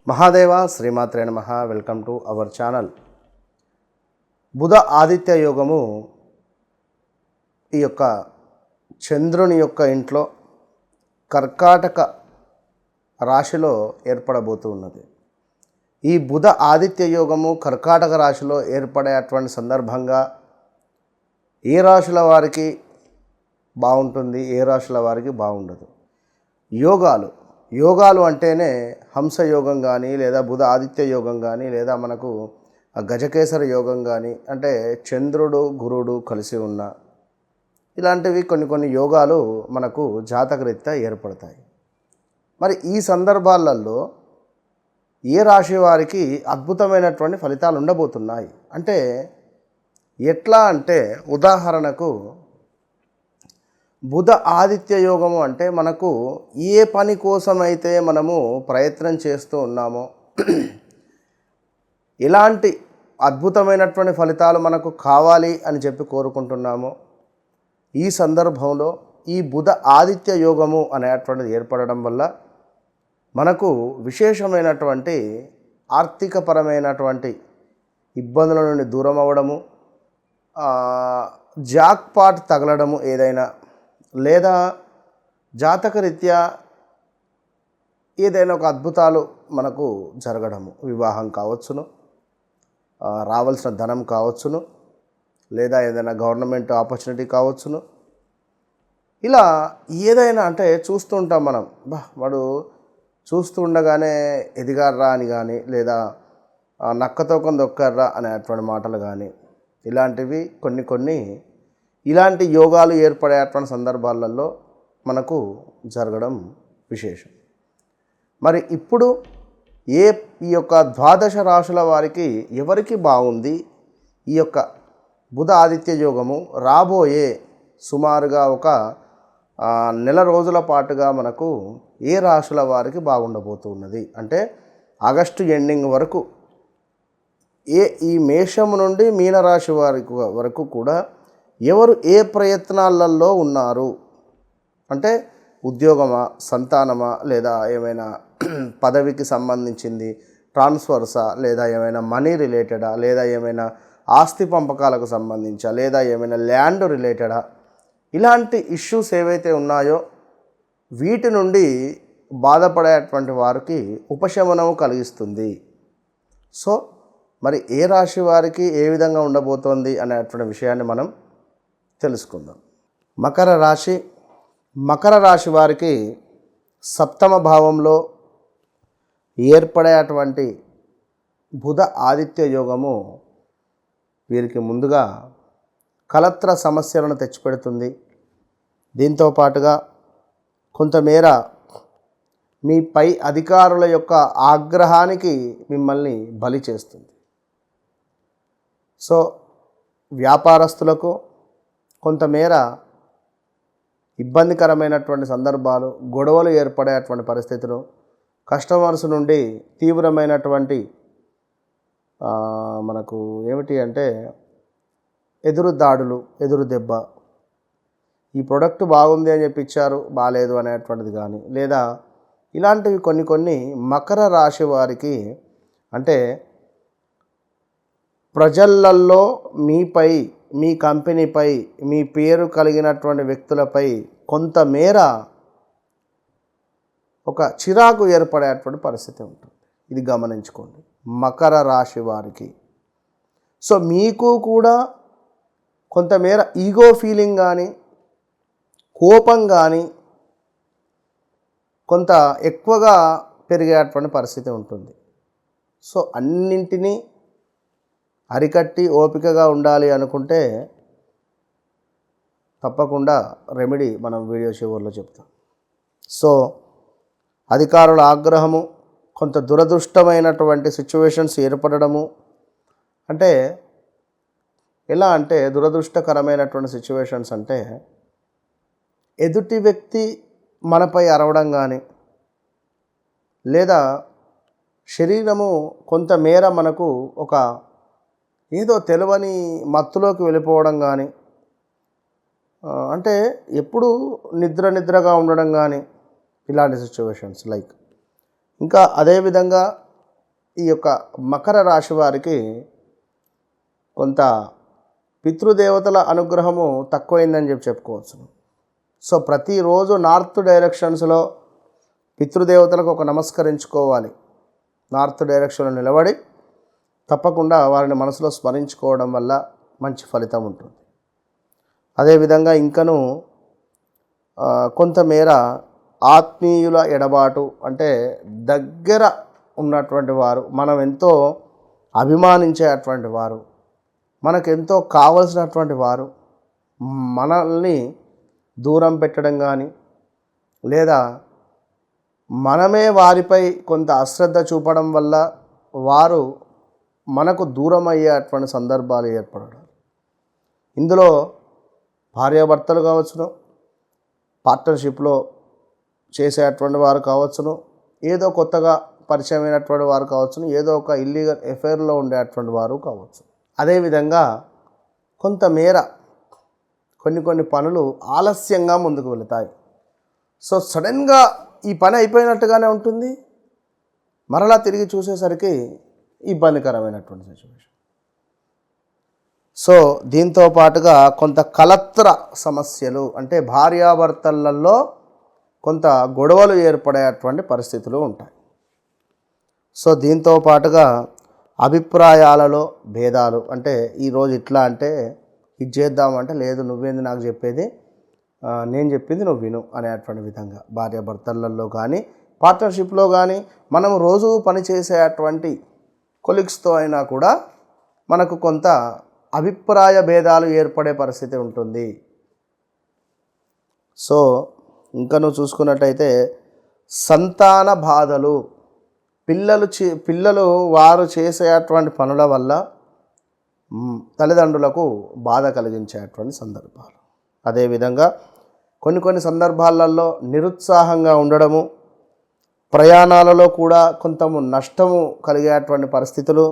మహాదేవ శ్రీమాత్రే నమః. Welcome to our channel. బుధ ఆదిత్య యోగము ఈ యొక్క చంద్రుని యొక్క ఇంట్లో కర్కాటక రాశిలో ఏర్పడబోతూ ఉన్నది. ఈ బుధ ఆదిత్య యోగము కర్కాటక రాశిలో ఏర్పడేటువంటి సందర్భంగా ఏ రాశుల వారికి బాగుంటుంది, ఏ రాశుల వారికి బాగుండదు. యోగాలు అంటేనే హంసయోగం కానీ, లేదా బుధ ఆదిత్య యోగం కానీ, లేదా మనకు గజకేసర యోగం కానీ, అంటే చంద్రుడు గురుడు కలిసి ఉన్న ఇలాంటివి కొన్ని యోగాలు మనకు జాతకరీత్యా ఏర్పడతాయి. మరి ఈ సందర్భాలలో ఏ రాశి వారికి అద్భుతమైనటువంటి ఫలితాలు ఉండబోతున్నాయి అంటే ఎట్లా అంటే, ఉదాహరణకు బుధ ఆదిత్య యోగము అంటే మనకు ఏ పని కోసమైతే మనము ప్రయత్నం చేస్తూ ఉన్నామో, ఎలాంటి అద్భుతమైనటువంటి ఫలితాలు మనకు కావాలి అని చెప్పి కోరుకుంటున్నామో, ఈ సందర్భంలో ఈ బుధ ఆదిత్య యోగము అనేటువంటిది ఏర్పడడం వల్ల మనకు విశేషమైనటువంటి ఆర్థికపరమైనటువంటి ఇబ్బందుల నుండి దూరం అవ్వడము, జాక్పాట్ తగలడము, ఏదైనా లేదా జాతకరీత్యా ఏదైనా ఒక అద్భుతాలు మనకు జరగడము, వివాహం కావచ్చును, రావాల్సిన ధనం కావచ్చును, లేదా ఏదైనా గవర్నమెంట్ ఆపర్చునిటీ కావచ్చును. ఇలా ఏదైనా అంటే చూస్తూ ఉంటాం మనం, వాడు చూస్తూ ఉండగానే ఎదిగారా అని కానీ, లేదా నక్కతో కొందొక్కారా అనేటువంటి మాటలు కానీ, ఇలాంటివి కొన్ని ఇలాంటి యోగాలు ఏర్పడేటువంటి సందర్భాలలో మనకు జరగడం విశేషం. మరి ఇప్పుడు ఈ యొక్క ద్వాదశ రాశుల వారికి ఎవరికి బాగుంది, ఈ యొక్క బుధ ఆదిత్య యోగము రాబోయే సుమారుగా ఒక నెల రోజుల పాటుగా మనకు ఏ రాశుల వారికి బాగుండబోతున్నది అంటే ఆగస్టు ఎండింగ్ వరకు ఈ మేషము నుండి మీనరాశి వరకు కూడా ఎవరు ఏ ప్రయత్నాలలో ఉన్నారు అంటే ఉద్యోగమా, సంతానమా, లేదా ఏమైనా పదవికి సంబంధించింది ట్రాన్స్ఫర్సా, లేదా ఏమైనా మనీ రిలేటెడా, లేదా ఏమైనా ఆస్తి పంపకాలకు సంబంధించా, లేదా ఏమైనా ల్యాండ్ రిలేటెడా, ఇలాంటి ఇష్యూస్ ఏవైతే ఉన్నాయో వీటి నుండి బాధపడేటువంటి వారికి ఉపశమనము కలిగిస్తుంది. సో మరి ఏ రాశి వారికి ఏ విధంగా ఉండబోతోంది అనేటువంటి విషయాన్ని మనం తెలుసుకుందాం. మకర రాశి వారికి సప్తమ భావంలో ఏర్పడేటువంటి బుధ ఆదిత్య యోగము వీరికి ముందుగా కలత్ర సమస్యలను తెచ్చిపెడుతుంది. దీంతో పాటుగా కొంతమేర మీ పై అధికారుల యొక్క ఆగ్రహానికి మిమ్మల్ని బలి చేస్తుంది. సో వ్యాపారస్తులకు కొంతమేర ఇబ్బందికరమైనటువంటి సందర్భాలు, గొడవలు ఏర్పడేటువంటి పరిస్థితులు, కస్టమర్స్ నుండి తీవ్రమైనటువంటి మనకు ఏమిటి అంటే ఎదురు దాడులు, ఎదురు దెబ్బ, ఈ ప్రోడక్ట్ బాగుంది అని చెప్పి ఇచ్చారు, బాగాలేదు అనేటువంటిది కానీ, లేదా ఇలాంటివి కొన్ని మకర రాశి వారికి అంటే ప్రజలల్లో మీపై, మీ కంపెనీపై, మీ పేరు కలిగినటువంటి వ్యక్తులపై కొంతమేర ఒక చిరాకు ఏర్పడేటువంటి పరిస్థితి ఉంటుంది. ఇది గమనించుకోండి మకర రాశి వారికి. సో మీకు కూడా కొంతమేర ఈగో ఫీలింగ్ కానీ, కోపం కానీ కొంత ఎక్కువగా పెరిగేటువంటి పరిస్థితి ఉంటుంది. సో అన్నింటినీ అరికట్టి ఓపికగా ఉండాలి అనుకుంటే తప్పకుండా రెమెడీ మనం వీడియో చివరిలో చెప్తాం. సో అధికారుల ఆగ్రహము, కొంత దురదృష్టమైనటువంటి సిచ్యువేషన్స్ ఏర్పడము, అంటే ఎలా అంటే దురదృష్టకరమైనటువంటి సిచ్యువేషన్స్ అంటే ఎదుటి వ్యక్తి మనపై అరవడం కానీ, లేదా శరీరము కొంతమేర మనకు ఒక ఏదో తెలియని మత్తులోకి వెళ్ళిపోవడం కానీ, అంటే ఎప్పుడు నిద్రగా ఉండడం కానీ, ఇలాంటి సిచ్యువేషన్స్ లైక్. ఇంకా అదేవిధంగా ఈ యొక్క మకర రాశి వారికి కొంత పితృదేవతల అనుగ్రహము తక్కువైందని చెప్పుకోవచ్చు. సో ప్రతిరోజు నార్త్ డైరెక్షన్స్లో పితృదేవతలకు ఒక నమస్కరించుకోవాలి. నార్త్ డైరెక్షన్లో నిలబడి తప్పకుండా వారిని మనసులో స్మరించుకోవడం వల్ల మంచి ఫలితం ఉంటుంది. అదేవిధంగా ఇంకను కొంతమేర ఆత్మీయుల ఎడబాటు, అంటే దగ్గర ఉన్నటువంటి వారు, మనం ఎంతో అభిమానించేటువంటి వారు, మనకెంతో కావలసినటువంటి వారు మనల్ని దూరం పెట్టడం కానీ, లేదా మనమే వారిపై కొంత అశ్రద్ధ చూపడం వల్ల వారు మనకు దూరం అయ్యేటువంటి సందర్భాలు ఏర్పడడం. ఇందులో భార్యాభర్తలు కావచ్చును, పార్ట్నర్షిప్లో చేసేటువంటి వారు కావచ్చును, ఏదో కొత్తగా పరిచయమైనటువంటి వారు కావచ్చును, ఏదో ఒక ఇల్లీగల్ ఎఫైర్లో ఉండేటువంటి వారు కావచ్చు. అదేవిధంగా కొంతమేర కొన్ని పనులు ఆలస్యంగా ముందుకు వెళతాయి. సో సడన్గా ఈ పని అయిపోయినట్టుగానే ఉంటుంది, మరలా తిరిగి చూసేసరికి ఇబ్బందికరమైనటువంటి సిచ్యువేషన్. సో దీంతో పాటుగా కొంత కలత్ర సమస్యలు, అంటే భార్యాభర్తలలో కొంత గొడవలు ఏర్పడేటువంటి పరిస్థితులు ఉంటాయి. సో దీంతో పాటుగా అభిప్రాయాలలో భేదాలు, అంటే ఈరోజు ఇట్లా అంటే ఇది చేద్దామంటే లేదు నువ్వేంది నాకు చెప్పేది, నేను చెప్పింది నువ్వు విను అనేటువంటి విధంగా భార్యాభర్తలలో కానీ పార్ట్నర్షిప్లో కానీ మనం రోజు పనిచేసేటువంటి కొలీగ్స్తో అయినా కూడా మనకు కొంత అభిప్రాయ భేదాలు ఏర్పడే పరిస్థితి ఉంటుంది. సో ఇంకా నువ్వు చూసుకున్నట్టయితే సంతాన బాధలు, పిల్లలు వారు చేసేటువంటి పనుల వల్ల తల్లిదండ్రులకు బాధ కలిగించేటువంటి సందర్భాలు. అదేవిధంగా కొన్ని సందర్భాలలో నిరుత్సాహంగా ఉండడము, ప్రయాణాలలో కూడా కొంత నష్టము కలిగేటువంటి పరిస్థితులు,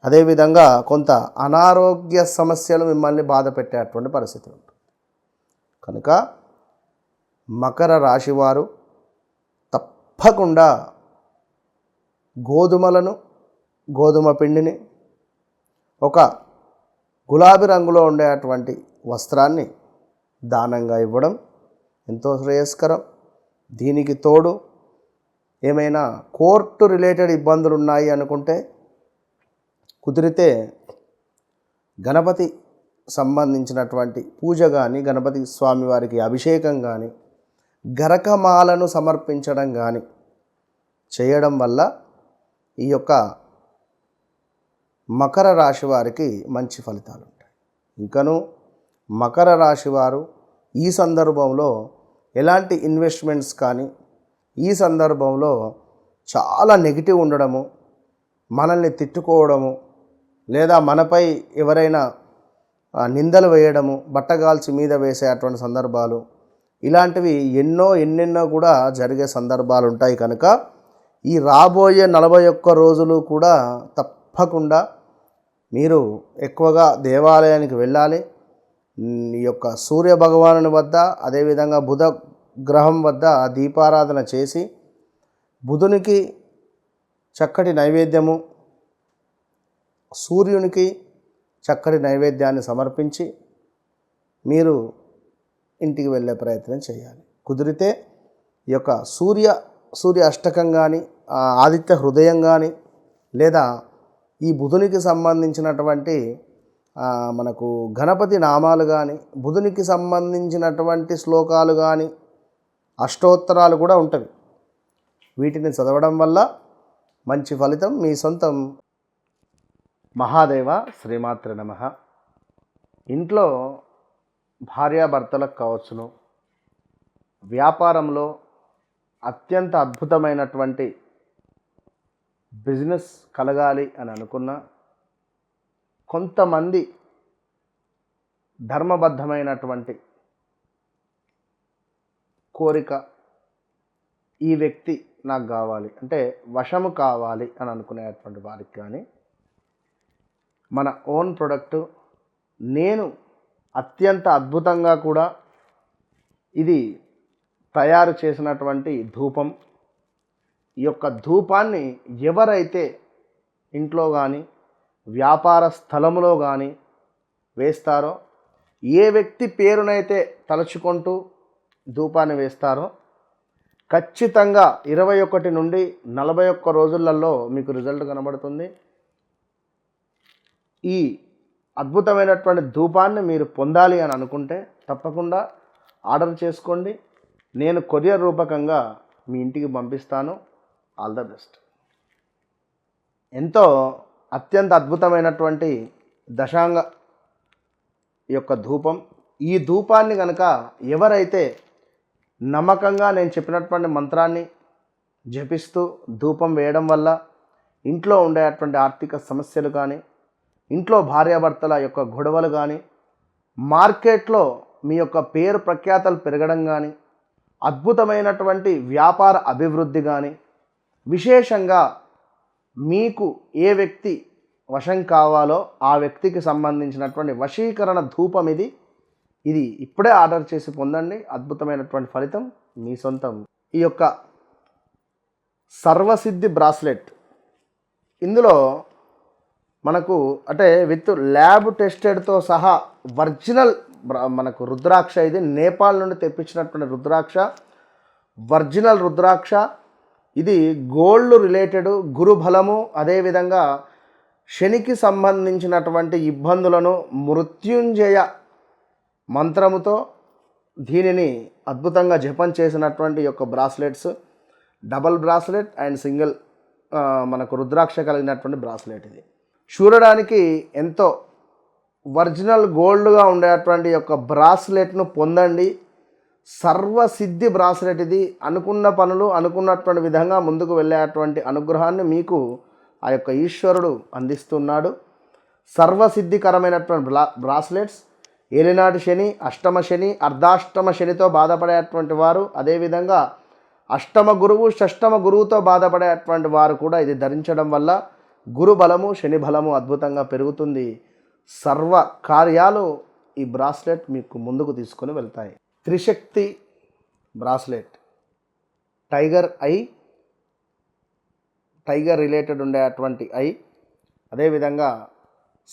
అదేవిధంగా కొంత అనారోగ్య సమస్యలు మిమ్మల్ని బాధ పెట్టేటువంటి పరిస్థితి ఉంటుంది. కనుక మకర రాశివారు తప్పకుండా గోధుమ పిండిని, ఒక గులాబీ రంగులో ఉండేటువంటి వస్త్రాన్ని దానంగా ఇవ్వడం ఎంతో శ్రేయస్కరం. దీనికి తోడు ఏమైనా కోర్టు రిలేటెడ్ ఇబ్బందులు ఉన్నాయి అనుకుంటే కుదిరితే గణపతి సంబంధించినటువంటి పూజ కానీ, గణపతి స్వామివారికి అభిషేకం కానీ, గరకమాలను సమర్పించడం కానీ చేయడం వల్ల ఈ యొక్క మకర రాశి వారికి మంచి ఫలితాలు ఉంటాయి. ఇంకను మకర రాశి వారు ఈ సందర్భంలో ఎలాంటి ఇన్వెస్ట్మెంట్స్ కానీ, ఈ సందర్భంలో చాలా నెగిటివ్ ఉండడము, మనల్ని తిట్టుకోవడము, లేదా మనపై ఎవరైనా నిందలు వేయడము, బట్టగాల్చి మీద వేసేటువంటి సందర్భాలు, ఇలాంటివి ఎన్నెన్నో కూడా జరిగే సందర్భాలు ఉంటాయి. కనుక ఈ రాబోయే 41 రోజులు కూడా తప్పకుండా మీరు ఎక్కువగా దేవాలయానికి వెళ్ళాలి. ఈ యొక్క సూర్య భగవానుని వద్ద, అదేవిధంగా బుధ గ్రహం వద్ద దీపారాధన చేసి బుధునికి చక్కటి నైవేద్యము, సూర్యునికి చక్కటి నైవేద్యాన్ని సమర్పించి మీరు ఇంటికి వెళ్ళే ప్రయత్నం చేయాలి. కుదిరితే ఈ యొక్క సూర్య అష్టకం కానీ, ఆదిత్య హృదయం కానీ, లేదా ఈ బుధునికి సంబంధించినటువంటి మనకు గణపతి నామాలు కానీ, బుధునికి సంబంధించినటువంటి శ్లోకాలు కానీ, అష్టోత్తరాలు కూడా ఉంటవి. వీటిని చదవడం వల్ల మంచి ఫలితం మీ సొంతం. మహాదేవ శ్రీమాత్రే నమః. ఇంట్లో భార్యాభర్తలకు కావచ్చును, వ్యాపారంలో అత్యంత అద్భుతమైనటువంటి బిజినెస్ కలగాలి అని అనుకున్న కొంతమంది ధర్మబద్ధమైనటువంటి కోరిక, ఈ వ్యక్తి నాకు కావాలి అంటే వశము కావాలి అని అనుకునేటువంటి వారికి కానీ, మన ఓన్ ప్రొడక్టు నేను అత్యంత అద్భుతంగా కూడా ఇది తయారు చేసినటువంటి ధూపం, ఈ యొక్క ధూపాన్ని ఎవరైతే ఇంట్లో కానీ వ్యాపార స్థలంలో కానీ వేస్తారో, ఏ వ్యక్తి పేరునైతే తలుచుకుంటూ ధూపాన్ని వేస్తారో ఖచ్చితంగా 21 నుండి 41 రోజులలో మీకు రిజల్ట్ కనబడుతుంది. ఈ అద్భుతమైనటువంటి ధూపాన్ని మీరు పొందాలి అని అనుకుంటే తప్పకుండా ఆర్డర్ చేసుకోండి. నేను కొరియర్ రూపకంగా మీ ఇంటికి పంపిస్తాను. All the best. ఎంతో అత్యంత అద్భుతమైనటువంటి దశాంగ యొక్క ధూపం. ఈ ధూపాన్ని కనుక ఎవరైతే నమ్మకంగా నేను చెప్పినటువంటి మంత్రాన్ని జపిస్తూ ధూపం వేయడం వల్ల ఇంట్లో ఉండేటువంటి ఆర్థిక సమస్యలు కానీ, ఇంట్లో భార్యాభర్తల యొక్క గొడవలు కానీ, మార్కెట్లో మీ యొక్క పేరు ప్రఖ్యాతలు పెరగడం కానీ, అద్భుతమైనటువంటి వ్యాపార అభివృద్ధి కానీ, విశేషంగా మీకు ఏ వ్యక్తి వశం కావాలో ఆ వ్యక్తికి సంబంధించినటువంటి వశీకరణ ధూపం ఇది ఇప్పుడే ఆర్డర్ చేసి పొందండి. అద్భుతమైనటువంటి ఫలితం మీ సొంతం. ఈ యొక్క సర్వసిద్ధి బ్రాస్లెట్, ఇందులో మనకు అంటే విత్ ల్యాబ్ టెస్టెడ్తో సహా ఒరిజినల్ మనకు రుద్రాక్ష, ఇది నేపాల్ నుండి తెప్పించినటువంటి రుద్రాక్ష, ఒరిజినల్ రుద్రాక్ష. ఇది గోల్డ్ రిలేటెడ్, గురుబలము, అదేవిధంగా శనికి సంబంధించినటువంటి ఇబ్బందులను మృత్యుంజయ మంత్రముతో దీనిని అద్భుతంగా జపం చేసినటువంటి యొక్క bracelets, double bracelet and single మనకు రుద్రాక్ష కలిగినటువంటి బ్రాస్లెట్. ఇది చూడడానికి ఎంతో ఒరిజినల్ గోల్డ్గా ఉండేటువంటి యొక్క బ్రాస్లెట్ను పొందండి. సర్వసిద్ధి బ్రాస్లెట్ ఇది. అనుకున్న పనులు అనుకున్నటువంటి విధంగా ముందుకు వెళ్ళేటువంటి అనుగ్రహాన్ని మీకు ఆ యొక్క ఈశ్వరుడు అందిస్తున్నాడు. సర్వసిద్ధికరమైనటువంటి బ్రాస్లెట్స్. ఏలినాటి శని, అష్టమ శని, అర్ధాష్టమ శనితో బాధపడేటువంటి వారు, అదేవిధంగా అష్టమ గురువు, షష్టమ గురువుతో బాధపడేటువంటి వారు కూడా ఇది ధరించడం వల్ల గురు బలము, శని బలము అద్భుతంగా పెరుగుతుంది. సర్వ కార్యాలు ఈ బ్రాస్లెట్ మీకు ముందుకు తీసుకొని వెళ్తాయి. Trishakti bracelet, tiger eye, tiger related ఉండేటువంటి ఐ, అదేవిధంగా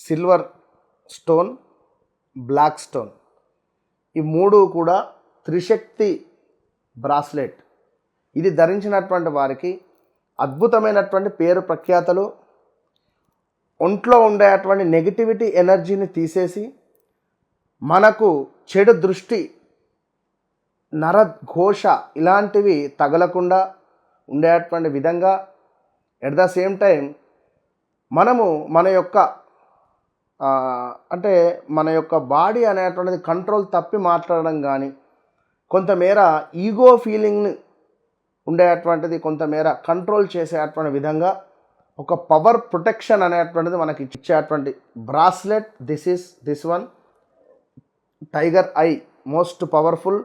సిల్వర్ స్టోన్, బ్లాక్ స్టోన్, ఈ మూడు కూడా త్రిశక్తి బ్రాస్లెట్. ఇది ధరించినటువంటి వారికి అద్భుతమైనటువంటి పేరు ప్రఖ్యాతలు, ఒంట్లో ఉండేటువంటి నెగిటివిటీ ఎనర్జీని తీసేసి మనకు చెడు దృష్టి, నరఘోష ఇలాంటివి తగలకుండా ఉండేటువంటి విధంగా, ఎట్ ద సేమ్ టైం మనము మన యొక్క అంటే మన యొక్క బాడీ అనేటువంటిది కంట్రోల్ తప్పి మాట్లాడడం కానీ, కొంతమేర ఈగో ఫీలింగ్ని ఉండేటువంటిది కొంతమేర కంట్రోల్ చేసేటువంటి విధంగా ఒక పవర్ ప్రొటెక్షన్ అనేటువంటిది మనకి ఇచ్చేటువంటి bracelet. This one tiger I, most powerful.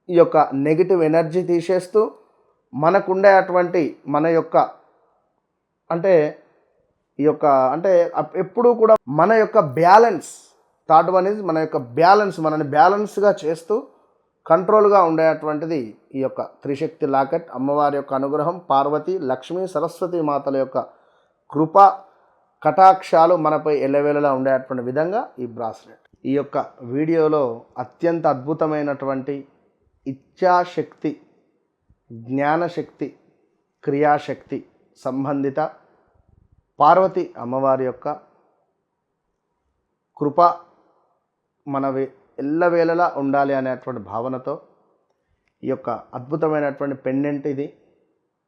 ఈ యొక్క నెగిటివ్ ఎనర్జీ తీసేస్తూ మనకుండేటువంటి మన యొక్క అంటే ఈ యొక్క అంటే ఎప్పుడూ కూడా మన యొక్క బ్యాలెన్స్, థర్డ్ వన్ ఇస్ మన యొక్క బ్యాలెన్స్, మనని బ్యాలెన్స్గా చేస్తూ కంట్రోల్గా ఉండేటువంటిది ఈ యొక్క త్రిశక్తి లాకెట్. అమ్మవారి యొక్క అనుగ్రహం, పార్వతి, లక్ష్మీ, సరస్వతి మాతల యొక్క కృప కటాక్షాలు మనపై ఎల్లవేళలా ఉండేటువంటి విధంగా ఈ బ్రాస్లెట్. ఈ యొక్క వీడియోలో అత్యంత అద్భుతమైనటువంటి ఇచ్ఛాశక్తి, జ్ఞానశక్తి, క్రియాశక్తి సంబంధిత పార్వతి అమ్మవారి యొక్క కృప మనవి ఎల్లవేళలా ఉండాలి అనేటువంటి భావనతో ఈ యొక్క అద్భుతమైనటువంటి పెండెంట్ ఇది.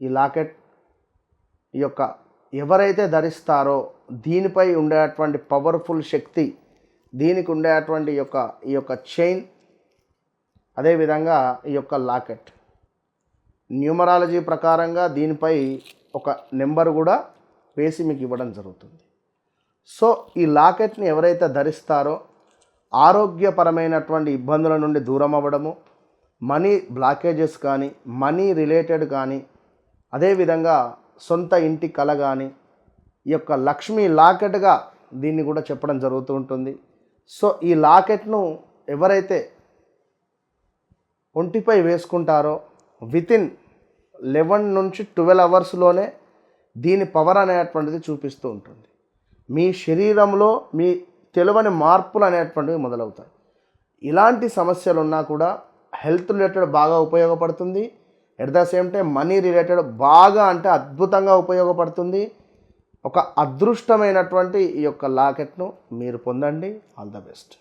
ఈ లాకెట్ ఈ యొక్క ఎవరైతే ధరిస్తారో దీనిపై ఉండేటువంటి పవర్ఫుల్ శక్తి, దీనికి ఉండేటువంటి ఈ యొక్క చైన్, అదేవిధంగా ఈ యొక్క లాకెట్ న్యూమరాలజీ ప్రకారంగా దీనిపై ఒక నెంబర్ కూడా వేసి మీకు ఇవ్వడం జరుగుతుంది. సో ఈ లాకెట్ని ఎవరైతే ధరిస్తారో ఆరోగ్యపరమైనటువంటి ఇబ్బందుల నుండి దూరం అవ్వడము, మనీ బ్లాకేజెస్ కానీ, మనీ రిలేటెడ్ కానీ, అదేవిధంగా సొంత ఇంటి కల కానీ, ఈ యొక్క లక్ష్మీ లాకెట్గా దీన్ని కూడా చెప్పడం జరుగుతూ ఉంటుంది. సో ఈ లాకెట్ను ఎవరైతే ఒంటిపై వేసుకుంటారో వితిన్ 11 నుంచి 12 అవర్స్లోనే దీని పవర్ అనేటువంటిది చూపిస్తూ ఉంటుంది. మీ శరీరంలో మీ తెలియని మార్పులు అనేటువంటివి మొదలవుతాయి. ఇలాంటి సమస్యలు ఉన్నా కూడా హెల్త్ రిలేటెడ్ బాగా ఉపయోగపడుతుంది. At the same time money related బాగా అంటే అద్భుతంగా ఉపయోగపడుతుంది. ఒక అదృష్టమైనటువంటి ఈ యొక్క లాకెట్ను మీరు పొందండి. All the best.